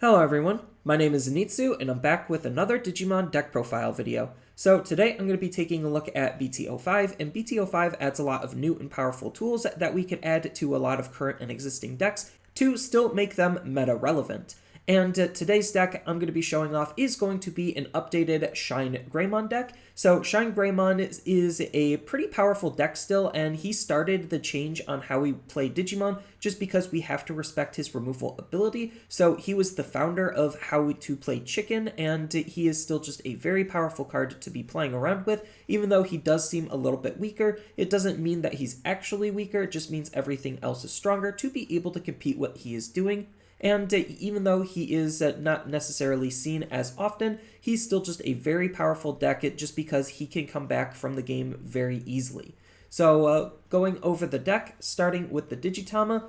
Hello everyone, my name is Zenitsu and I'm back with another Digimon deck profile video. So today I'm going to be taking a look at BT-05, and BT-05 adds a lot of new and powerful tools that we can add to a lot of current and existing decks to still make them meta relevant. And today's deck I'm going to be showing off is going to be an updated Shinegreymon deck. So Shinegreymon is a pretty powerful deck still, and he started the change on how we play Digimon just because we have to respect his removal ability. So he was the founder of how to play Chicken, and he is still just a very powerful card to be playing around with. Even though he does seem a little bit weaker, it doesn't mean that he's actually weaker, it just means everything else is stronger to be able to compete what he is doing. And even though he is not necessarily seen as often, he's still just a very powerful deck just because he can come back from the game very easily. So going over the deck, starting with the Digitama,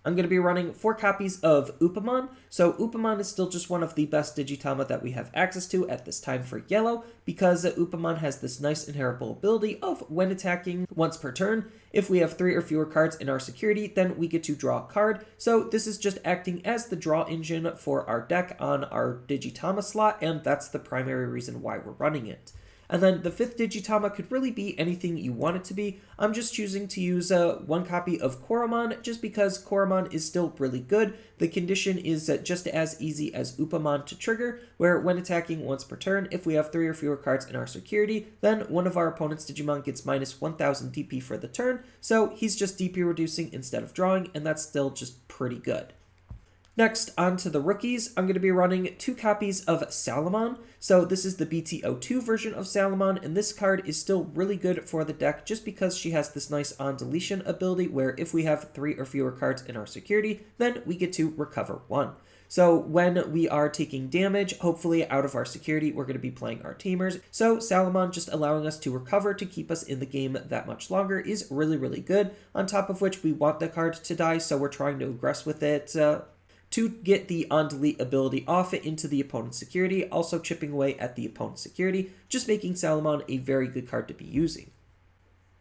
I'm going to be running 4 copies of Upamon. So Upamon is still just one of the best Digitama that we have access to at this time for yellow, because Upamon has this nice inheritable ability of when attacking once per turn, if we have 3 or fewer cards in our security, then we get to draw a card. So this is just acting as the draw engine for our deck on our Digitama slot, and that's the primary reason why we're running it. And then the 5th Digitama could really be anything you want it to be. I'm just choosing to use 1 copy of Koromon just because Koromon is still really good. The condition is just as easy as Upamon to trigger, where when attacking once per turn, if we have 3 or fewer cards in our security, then one of our opponent's Digimon gets minus 1000 DP for the turn, so he's just DP reducing instead of drawing, and that's still just pretty good. Next, on to the rookies, I'm going to be running 2 copies of Salamon. So this is the BT-02 version of Salamon, and this card is still really good for the deck just because she has this nice on-deletion ability where if we have 3 or fewer cards in our security, then we get to recover 1. So when we are taking damage, hopefully out of our security, we're going to be playing our Tamers. So Salamon just allowing us to recover to keep us in the game that much longer is really, really good. On top of which, we want the card to die, so we're trying to aggress with it to get the on-delete ability off it into the opponent's security, also chipping away at the opponent's security, just making Salamon a very good card to be using.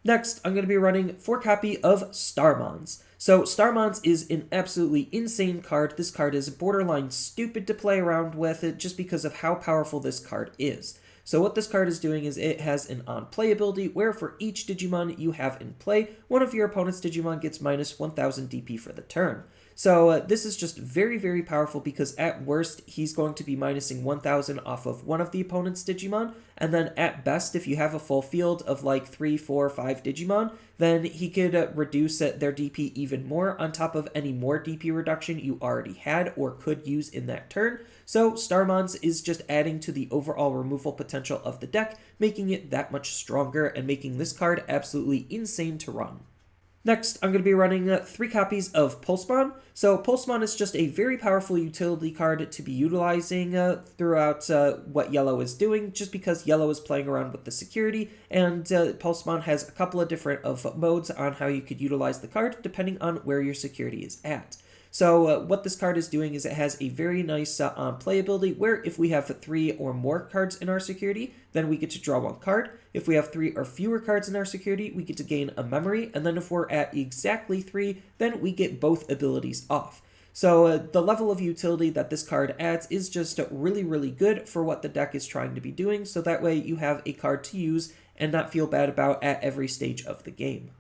Next, I'm going to be running 4 copy of Mons. So Mons is an absolutely insane card. This card is borderline stupid to play around with it just because of how powerful this card is. So what this card is doing is it has an on-play ability where for each Digimon you have in play, one of your opponent's Digimon gets minus 1000 DP for the turn. So this is just very, very powerful because at worst, he's going to be minusing 1000 off of one of the opponent's Digimon, and then at best, if you have a full field of like 3, 4, 5 Digimon, then he could reduce their DP even more on top of any more DP reduction you already had or could use in that turn. So Mons is just adding to the overall removal potential of the deck, making it that much stronger and making this card absolutely insane to run. Next, I'm going to be running 3 copies of Pulsemon. So Pulsemon is just a very powerful utility card to be utilizing throughout what Yellow is doing, just because Yellow is playing around with the security, and Pulsemon has a couple of different modes on how you could utilize the card, depending on where your security is at. So what this card is doing is it has a very nice on-play ability where if we have 3 or more cards in our security, then we get to draw 1 card. If we have 3 or fewer cards in our security, we get to gain a memory. And then if we're at exactly 3, then we get both abilities off. So the level of utility that this card adds is just really, really good for what the deck is trying to be doing. So that way you have a card to use and not feel bad about at every stage of the game.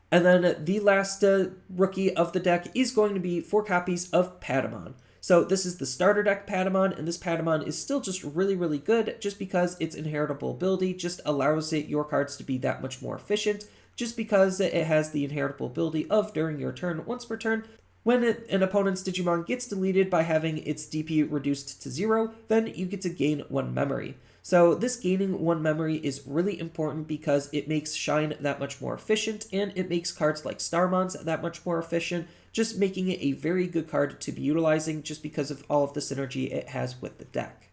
And then the last rookie of the deck is going to be 4 copies of Padamon. So this is the starter deck Padamon, and this Padamon is still just really, really good just because its inheritable ability just allows your cards to be that much more efficient, just because it has the inheritable ability of during your turn, once per turn, when an opponent's Digimon gets deleted by having its DP reduced to 0, then you get to gain 1 memory. So this gaining 1 memory is really important because it makes Shine that much more efficient, and it makes cards like Mons that much more efficient, just making it a very good card to be utilizing just because of all of the synergy it has with the deck.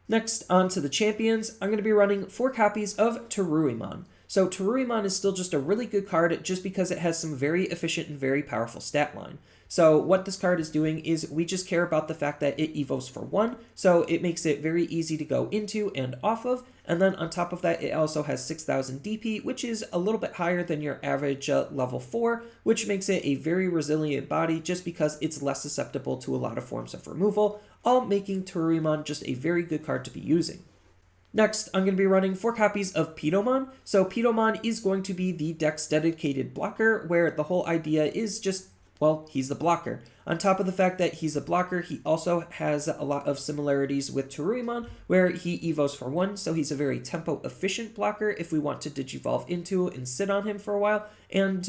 Next, on to the champions, I'm going to be running 4 copies of Teruimon. So Teruimon is still just a really good card just because it has some very efficient and very powerful stat line. So what this card is doing is we just care about the fact that it evos for 1, so it makes it very easy to go into and off of, and then on top of that it also has 6000 DP, which is a little bit higher than your average level 4, which makes it a very resilient body just because it's less susceptible to a lot of forms of removal, all making Taruimon just a very good card to be using. Next, I'm going to be running 4 copies of Padamon. So Padamon is going to be the deck's dedicated blocker, where the whole idea is just, well, he's the blocker. On top of the fact that he's a blocker, he also has a lot of similarities with Taruimon, where he evos for 1, so he's a very tempo-efficient blocker if we want to Digivolve into and sit on him for a while, and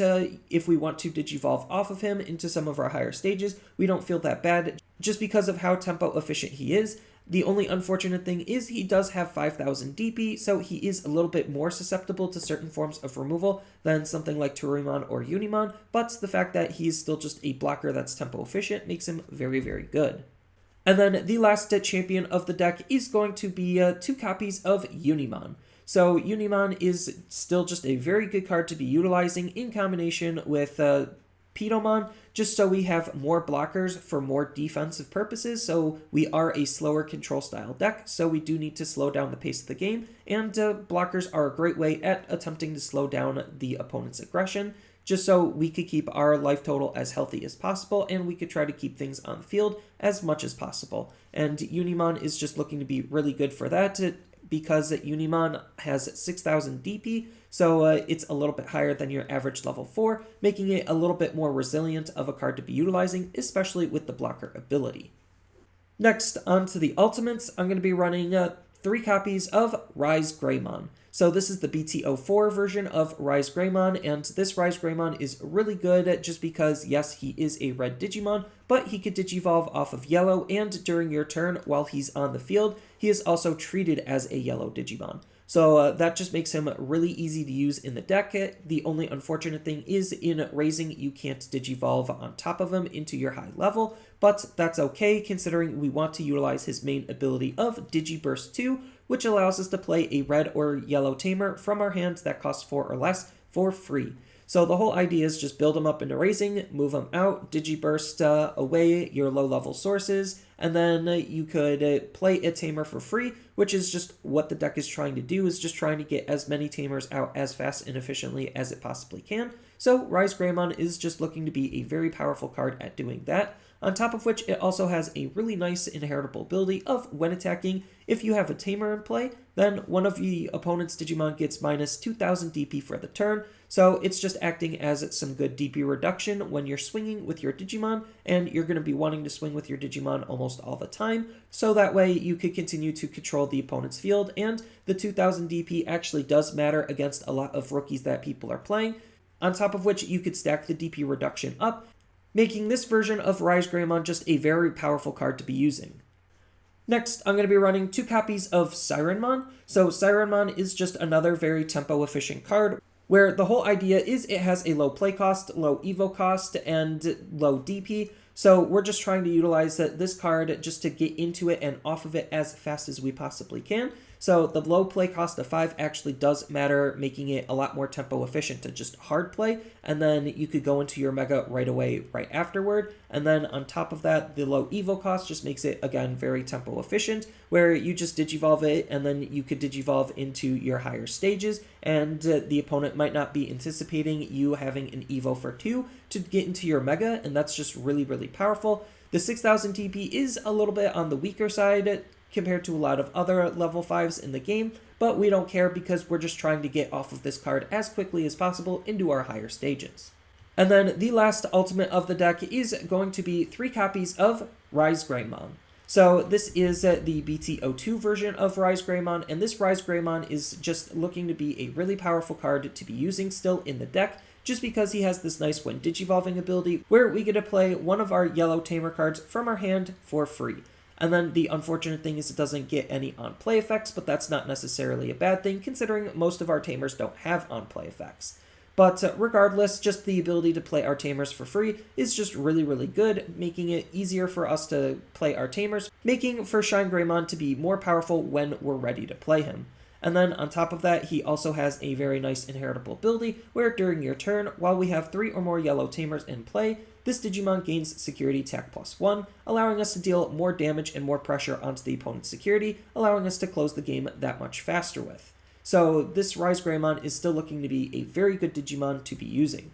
if we want to Digivolve off of him into some of our higher stages, we don't feel that bad just because of how tempo-efficient he is. The only unfortunate thing is he does have 5000 DP, so he is a little bit more susceptible to certain forms of removal than something like Taruimon or Unimon, but the fact that he's still just a blocker that's tempo efficient makes him very, very good. And then the last champion of the deck is going to be 2 copies of Unimon. So Unimon is still just a very good card to be utilizing in combination with Padamon, just so we have more blockers for more defensive purposes. So we are a slower control style deck, so we do need to slow down the pace of the game, and blockers are a great way at attempting to slow down the opponent's aggression, just so we could keep our life total as healthy as possible, and we could try to keep things on the field as much as possible. And Unimon is just looking to be really good for that, because Unimon has 6000 DP, so it's a little bit higher than your average level 4, making it a little bit more resilient of a card to be utilizing, especially with the blocker ability. Next, on to the ultimates, I'm going to be running 3 copies of Wargreymon. So this is the BT-04 version of Wargreymon, and this Wargreymon is really good just because, yes, he is a red Digimon, but he could Digivolve off of yellow, and during your turn while he's on the field, he is also treated as a yellow Digimon. So that just makes him really easy to use in the deck. The only unfortunate thing is in raising, you can't Digivolve on top of him into your high level, but that's okay considering we want to utilize his main ability of Digiburst 2, which allows us to play a red or yellow tamer from our hands that costs 4 or less for free. So the whole idea is just build them up into raising, move them out, Digiburst away your low-level sources, and then you could play a tamer for free, which is just what the deck is trying to do, is just trying to get as many tamers out as fast and efficiently as it possibly can. So Wargreymon is just looking to be a very powerful card at doing that. On top of which, it also has a really nice inheritable ability of when attacking, if you have a tamer in play, then one of the opponent's Digimon gets minus 2000 DP for the turn, so it's just acting as some good DP reduction when you're swinging with your Digimon, and you're going to be wanting to swing with your Digimon almost all the time, so that way you could continue to control the opponent's field, and the 2000 DP actually does matter against a lot of rookies that people are playing, on top of which you could stack the DP reduction up, making this version of Wargreymon just a very powerful card to be using. Next, I'm going to be running 2 copies of Sirenmon. So Sirenmon is just another very tempo-efficient card, where the whole idea is it has a low play cost, low evo cost, and low DP. So we're just trying to utilize this card just to get into it and off of it as fast as we possibly can. So the low play cost of 5 actually does matter, making it a lot more tempo efficient to just hard play, and then you could go into your mega right away right afterward. And then on top of that, the low evo cost just makes it, again, very tempo efficient, where you just Digivolve it, and then you could Digivolve into your higher stages, and the opponent might not be anticipating you having an evo for 2 to get into your mega, and that's just really, really powerful. The 6000 TP is a little bit on the weaker side compared to a lot of other level 5s in the game, but we don't care because we're just trying to get off of this card as quickly as possible into our higher stages. And then the last ultimate of the deck is going to be 3 copies of Wargreymon. So this is the BT-02 version of Wargreymon, and this Wargreymon is just looking to be a really powerful card to be using still in the deck, just because he has this nice when Digivolving ability, where we get to play one of our yellow tamer cards from our hand for free. And then the unfortunate thing is it doesn't get any on-play effects, but that's not necessarily a bad thing, considering most of our tamers don't have on-play effects. But regardless, just the ability to play our tamers for free is just really, really good, making it easier for us to play our tamers, making for Shinegreymon to be more powerful when we're ready to play him. And then on top of that, he also has a very nice inheritable ability, where during your turn, while we have 3 or more yellow tamers in play, this Digimon gains Security Tech +1, allowing us to deal more damage and more pressure onto the opponent's security, allowing us to close the game that much faster with. So this Wargreymon is still looking to be a very good Digimon to be using.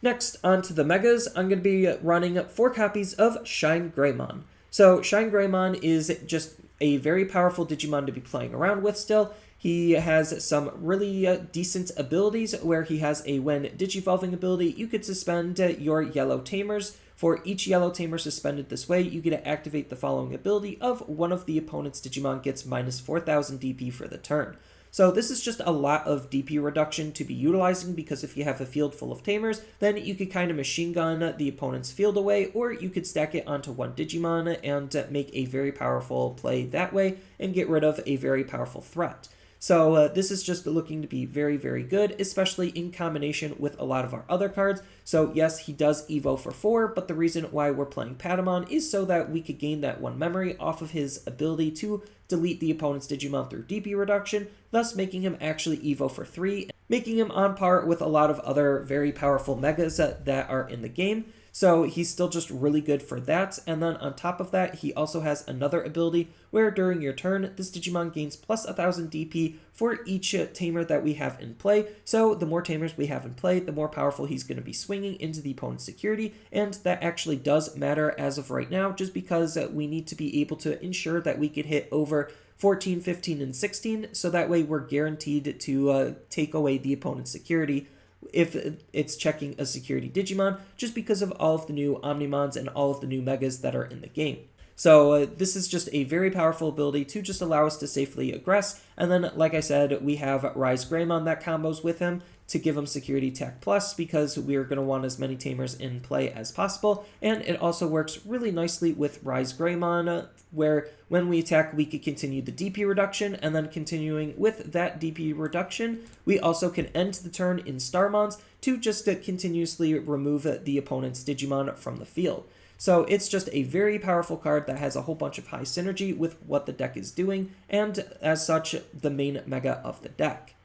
Next, onto the Megas, I'm going to be running 4 copies of Shinegreymon. So Shinegreymon is just a very powerful Digimon to be playing around with still. He has some really decent abilities where he has a when Digivolving ability, you could suspend your yellow Tamers. For each yellow Tamer suspended this way, you get to activate the following ability of one of the opponent's Digimon gets minus 4,000 DP for the turn. So this is just a lot of DP reduction to be utilizing, because if you have a field full of Tamers, then you could kind of machine gun the opponent's field away, or you could stack it onto one Digimon and make a very powerful play that way and get rid of a very powerful threat. So this is just looking to be very, very good, especially in combination with a lot of our other cards. So yes, he does Evo for 4, but the reason why we're playing Padamon is so that we could gain that 1 memory off of his ability to delete the opponent's Digimon through DP reduction, thus making him actually Evo for 3, making him on par with a lot of other very powerful Megas that are in the game. So he's still just really good for that. And then on top of that, he also has another ability where during your turn, this Digimon gains plus 1,000 DP for each Tamer that we have in play. So the more Tamers we have in play, the more powerful he's going to be swinging into the opponent's security. And that actually does matter as of right now, just because we need to be able to ensure that we could hit over 14, 15, and 16. So that way we're guaranteed to take away the opponent's security if it's checking a security Digimon, just because of all of the new Omnimons and all of the new Megas that are in the game. So this is just a very powerful ability to just allow us to safely aggress. And then, like I said, we have Wargreymon that combos with him to give him Security Tech Plus, because we're going to want as many Tamers in play as possible. And it also works really nicely with Wargreymon, where when we attack, we could continue the DP reduction, and then continuing with that DP reduction, we also can end the turn in Mons to just continuously remove the opponent's Digimon from the field. So it's just a very powerful card that has a whole bunch of high synergy with what the deck is doing, and as such, the main Mega of the deck.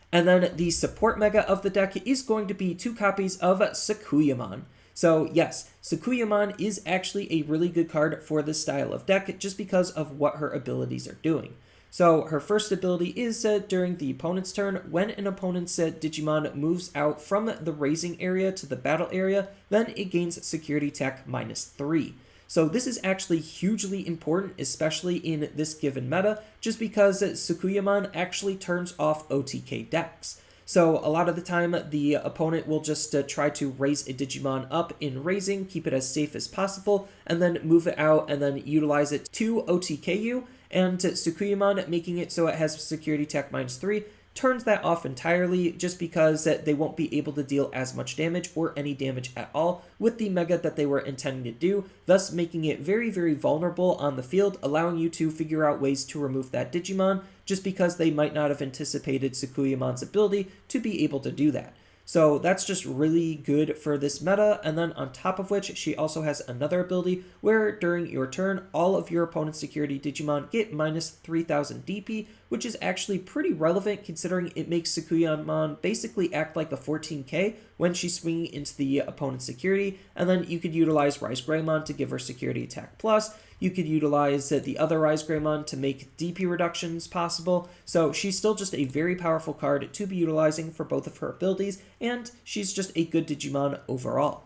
And then the support Mega of the deck is going to be 2 copies of Sakuyamon. So yes, Sakuyamon is actually a really good card for this style of deck, just because of what her abilities are doing. So her first ability is during the opponent's turn, when an opponent's Digimon moves out from the raising area to the battle area, then it gains Security Tech -3. So this is actually hugely important, especially in this given meta, just because Sakuyamon actually turns off OTK decks. So a lot of the time, the opponent will just try to raise a Digimon up in raising, keep it as safe as possible, and then move it out and then utilize it to OTK you. And Sakuyamon, making it so it has Security Tech -3, turns that off entirely, just because they won't be able to deal as much damage or any damage at all with the Mega that they were intending to do, thus making it very, very vulnerable on the field, allowing you to figure out ways to remove that Digimon, just because they might not have anticipated Sakuyamon's ability to be able to do that. So that's just really good for this meta, and then on top of which, she also has another ability where during your turn, all of your opponent's security Digimon get -3,000 DP, which is actually pretty relevant considering it makes Sakuyamon basically act like a 14k when she's swinging into the opponent's security, and then you could utilize Wargreymon to give her Security Attack Plus. You could utilize the other Wargreymon to make DP reductions possible, so she's still just a very powerful card to be utilizing for both of her abilities, and she's just a good Digimon overall.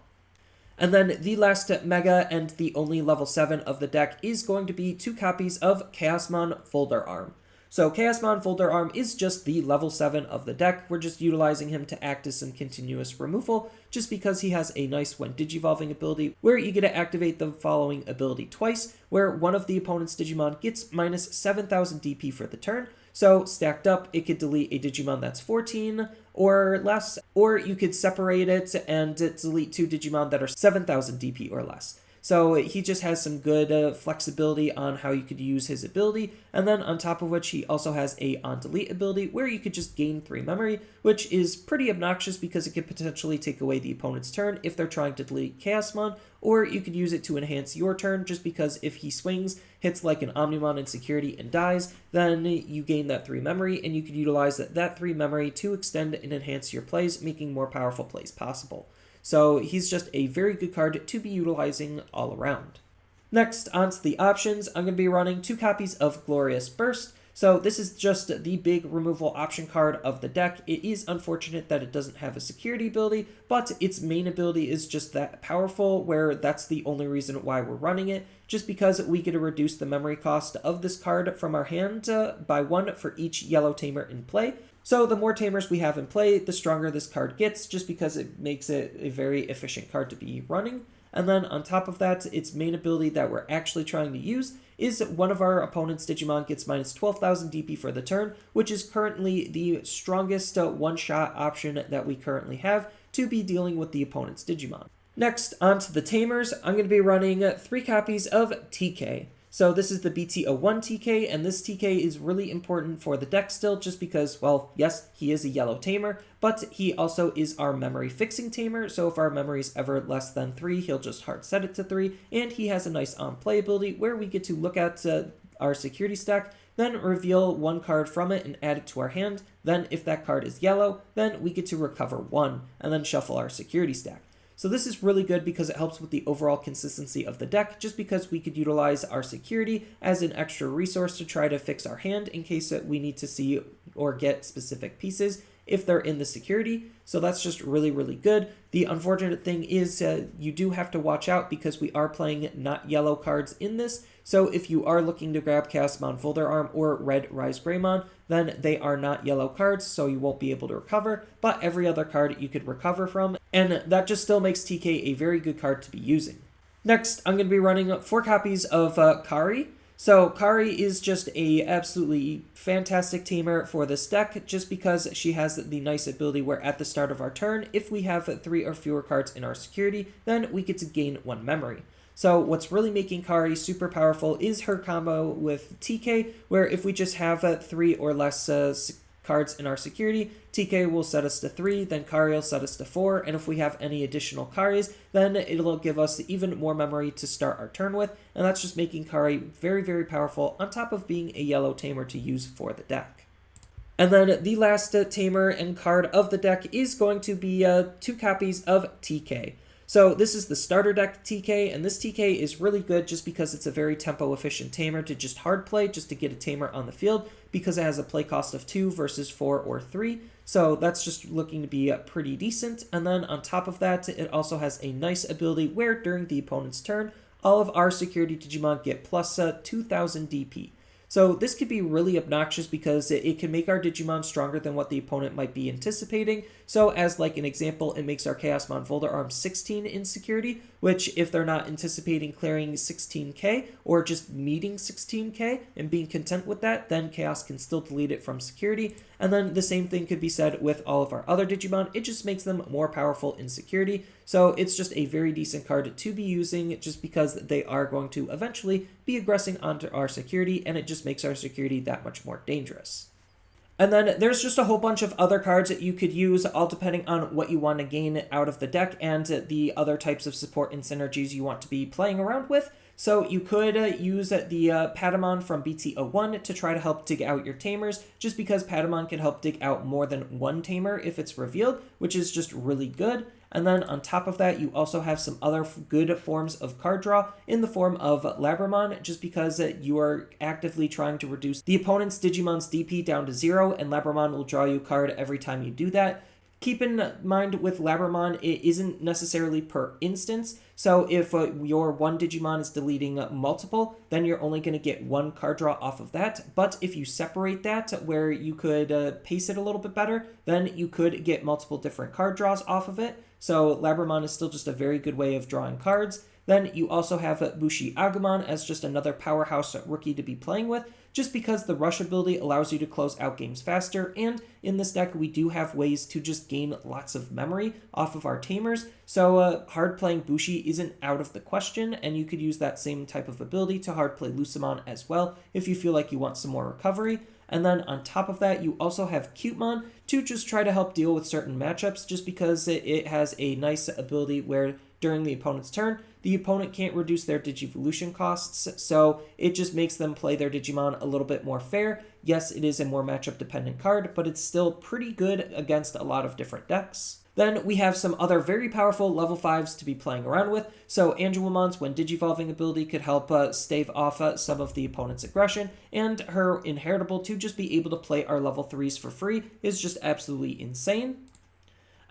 And then the last Mega and the only level 7 of the deck is going to be 2 copies of Chaosmon Folder Arm. So Chaosmon Folder Arm is just the level 7 of the deck. We're just utilizing him to act as some continuous removal, just because he has a nice when Digivolving ability, where you get to activate the following ability twice, where one of the opponent's Digimon gets -7,000 DP for the turn. So stacked up, it could delete a Digimon that's 14 or less, or you could separate it and delete 2 Digimon that are 7,000 DP or less. So he just has some good flexibility on how you could use his ability, and then on top of which he also has a on delete ability where you could just gain 3 memory, which is pretty obnoxious because it could potentially take away the opponent's turn if they're trying to delete Chaosmon, or you could use it to enhance your turn, just because if he swings, hits like an Omnimon in security and dies, then you gain that 3 memory, and you could utilize that 3 memory to extend and enhance your plays, making more powerful plays possible. So he's just a very good card to be utilizing all around. Next, onto the options, I'm going to be running 2 copies of Glorious Burst. So this is just the big removal option card of the deck. It is unfortunate that it doesn't have a security ability, but its main ability is just that powerful, where that's the only reason why we're running it, just because we get to reduce the memory cost of this card from our hand by 1 for each yellow tamer in play. So the more Tamers we have in play, the stronger this card gets, just because it makes it a very efficient card to be running. And then on top of that, its main ability that we're actually trying to use is one of our opponent's Digimon gets minus 12,000 DP for the turn, which is currently the strongest one-shot option that we currently have to be dealing with the opponent's Digimon. Next, onto the Tamers, I'm going to be running 3 copies of TK. So this is the BT-01 TK, and this TK is really important for the deck still, just because, well, yes, he is a yellow tamer, but he also is our memory fixing tamer, so if our memory is ever less than 3, he'll just hard set it to 3, and he has a nice on-play ability where we get to look at our security stack, then reveal 1 card from it and add it to our hand. Then if that card is yellow, then we get to recover 1, and then shuffle our security stack. So this is really good because it helps with the overall consistency of the deck, just because we could utilize our security as an extra resource to try to fix our hand in case we need to see or get specific pieces if they're in the security. So that's just really, really good. The unfortunate thing is you do have to watch out because we are playing not yellow cards in this. So if you are looking to grab Chaosmon Volderarm or Red Wargreymon, then they are not yellow cards, so you won't be able to recover, but every other card you could recover from, and that just still makes TK a very good card to be using. Next, I'm going to be running 4 copies of Kari. So Kari is just a absolutely fantastic tamer for this deck, just because she has the nice ability where at the start of our turn, if we have 3 or fewer cards in our security, then we get to gain 1 memory. So what's really making Kari super powerful is her combo with TK, where if we just have 3 or less cards in our security, TK will set us to 3, then Kari will set us to 4, and if we have any additional Karis, then it'll give us even more memory to start our turn with, and that's just making Kari very, very powerful, on top of being a yellow tamer to use for the deck. And then the last tamer and card of the deck is going to be 2 copies of TK. So this is the starter deck TK, and this TK is really good just because it's a very tempo efficient tamer to just hard play, just to get a tamer on the field, because it has a play cost of 2 versus 4 or 3. So that's just looking to be pretty decent. And then on top of that, it also has a nice ability where during the opponent's turn, all of our security Digimon get plus 2,000 DP. So this could be really obnoxious because it can make our Digimon stronger than what the opponent might be anticipating. So as like an example, it makes our Chaosmon Volderarm 16 in security, which if they're not anticipating clearing 16k or just meeting 16k and being content with that, then Chaos can still delete it from security. And then the same thing could be said with all of our other Digimon. It just makes them more powerful in security. So it's just a very decent card to be using just because they are going to eventually be aggressing onto our security, and it just makes our security that much more dangerous. And then there's just a whole bunch of other cards that you could use, all depending on what you want to gain out of the deck and the other types of support and synergies you want to be playing around with. So you could use the Padamon from BT-01 to try to help dig out your Tamers, just because Padamon can help dig out more than 1 Tamer if it's revealed, which is just really good. And then on top of that, you also have some other good forms of card draw in the form of Labramon, just because you are actively trying to reduce the opponent's Digimon's DP down to 0, and Labramon will draw you a card every time you do that. Keep in mind with Labramon, it isn't necessarily per instance, so if your one Digimon is deleting multiple, then you're only going to get 1 card draw off of that, but if you separate that where you could pace it a little bit better, then you could get multiple different card draws off of it. So Labramon is still just a very good way of drawing cards. Then you also have Bushi Agumon as just another powerhouse rookie to be playing with, just because the rush ability allows you to close out games faster, and in this deck we do have ways to just gain lots of memory off of our Tamers, so hard playing Bushi isn't out of the question, and you could use that same type of ability to hard play Lucemon as well if you feel like you want some more recovery. And then on top of that, you also have Cutemon to just try to help deal with certain matchups, just because it has a nice ability where during the opponent's turn, the opponent can't reduce their Digivolution costs, so it just makes them play their Digimon a little bit more fair. Yes, it is a more matchup dependent card, but it's still pretty good against a lot of different decks. Then we have some other very powerful level 5s to be playing around with. So Angelomon's when Digivolving ability could help stave off some of the opponent's aggression, and her inheritable to just be able to play our level 3s for free is just absolutely insane.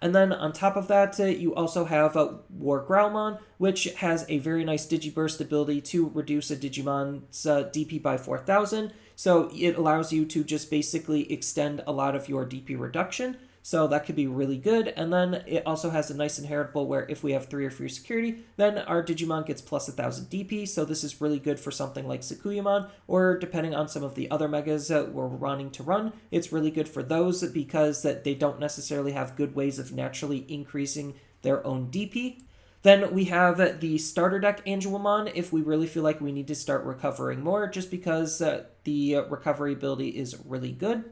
And then on top of that, you also have Wargrowlmon, which has a very nice Digiburst ability to reduce a Digimon's DP by 4,000. So it allows you to just basically extend a lot of your DP reduction. So that could be really good. And then it also has a nice inheritable where if we have 3 or fewer security, then our Digimon gets plus 1,000 DP. So this is really good for something like Sakuyamon, or depending on some of the other megas that we're wanting to run, it's really good for those because they don't necessarily have good ways of naturally increasing their own DP. Then we have the starter deck Angelomonn if we really feel like we need to start recovering more, just because the recovery ability is really good.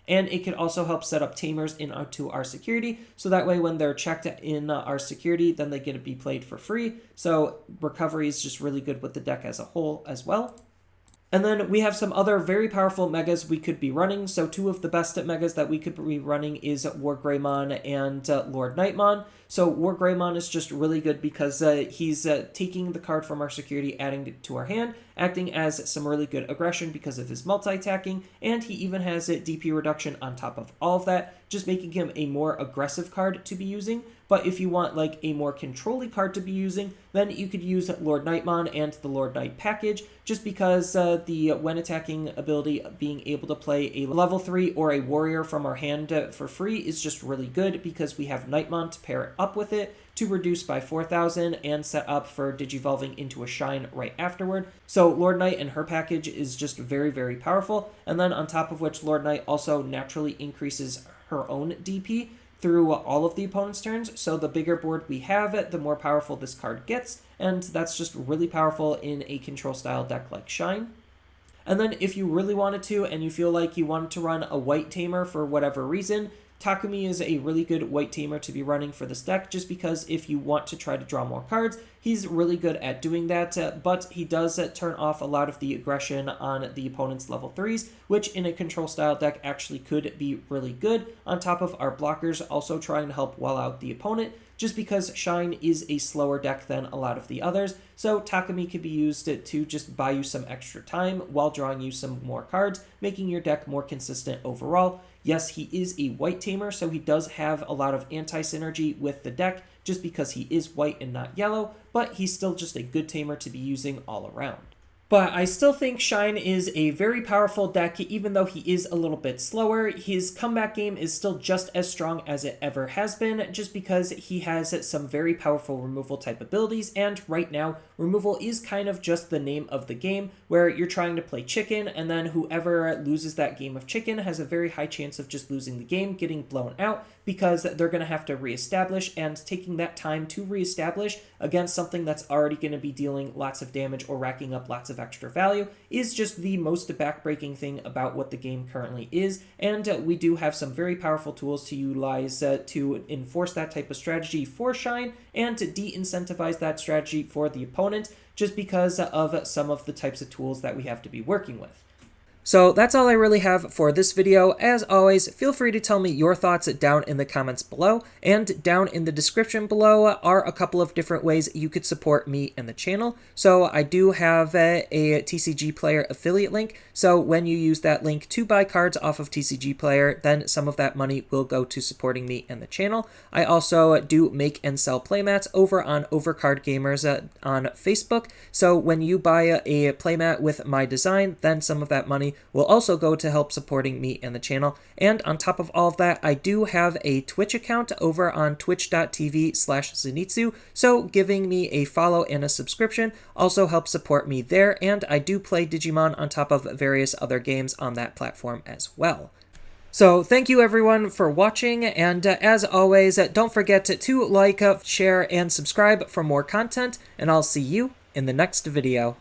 And it can also help set up Tamers into our security, so that way when they're checked in our security, then they get to be played for free. So recovery is just really good with the deck as a whole as well. And then we have some other very powerful megas we could be running. So 2 of the best megas that we could be running is Wargreymon and Lord Knightmon. So Wargreymon is just really good because he's taking the card from our security, adding it to our hand, acting as some really good aggression because of his multi-attacking, and he even has a DP reduction on top of all of that, just making him a more aggressive card to be using. But if you want like a more controlling card to be using, then you could use Lord Knightmon and the Lord Knight package, just because the when attacking ability being able to play a level 3 or a warrior from our hand for free is just really good because we have Knightmon to pair it up with it to reduce by 4,000 and set up for Digivolving into a Shine right afterward. So Lord Knight and her package is just very, very powerful. And then on top of which, Lord Knight also naturally increases her own DP through all of the opponent's turns. So the bigger board we have, the more powerful this card gets. And that's just really powerful in a control style deck like Shine. And then if you really wanted to and you feel like you wanted to run a white tamer for whatever reason, Takumi is a really good white tamer to be running for this deck, just because if you want to try to draw more cards, he's really good at doing that, but he does turn off a lot of the aggression on the opponent's level 3s, which in a control style deck actually could be really good, on top of our blockers also trying to help wall out the opponent, just because Shine is a slower deck than a lot of the others, so Takumi can be used to just buy you some extra time while drawing you some more cards, making your deck more consistent overall. Yes, he is a white tamer, so he does have a lot of anti-synergy with the deck, just because he is white and not yellow, but he's still just a good tamer to be using all around. But I still think Shine is a very powerful deck, even though he is a little bit slower. His comeback game is still just as strong as it ever has been, just because he has some very powerful removal type abilities, and right now, removal is kind of just the name of the game, where you're trying to play chicken, and then whoever loses that game of chicken has a very high chance of just losing the game, getting blown out, because they're going to have to reestablish, and taking that time to reestablish against something that's already going to be dealing lots of damage or racking up lots of extra value is just the most backbreaking thing about what the game currently is, and we do have some very powerful tools to utilize to enforce that type of strategy for Shine and to de-incentivize that strategy for the opponent, just because of some of the types of tools that we have to be working with. So that's all I really have for this video. As always, feel free to tell me your thoughts down in the comments below, and down in the description below are a couple of different ways you could support me and the channel. So I do have a TCG Player affiliate link, so when you use that link to buy cards off of TCG Player, then some of that money will go to supporting me and the channel. I also do make and sell playmats over on Overcard Gamers on Facebook, so when you buy a playmat with my design, then some of that money will also go to help supporting me and the channel. And on top of all of that, I do have a Twitch account over on twitch.tv/Zenitsu, so giving me a follow and a subscription also helps support me there, and I do play Digimon on top of various other games on that platform as well. So thank you everyone for watching, and as always, don't forget to like, share, and subscribe for more content, and I'll see you in the next video.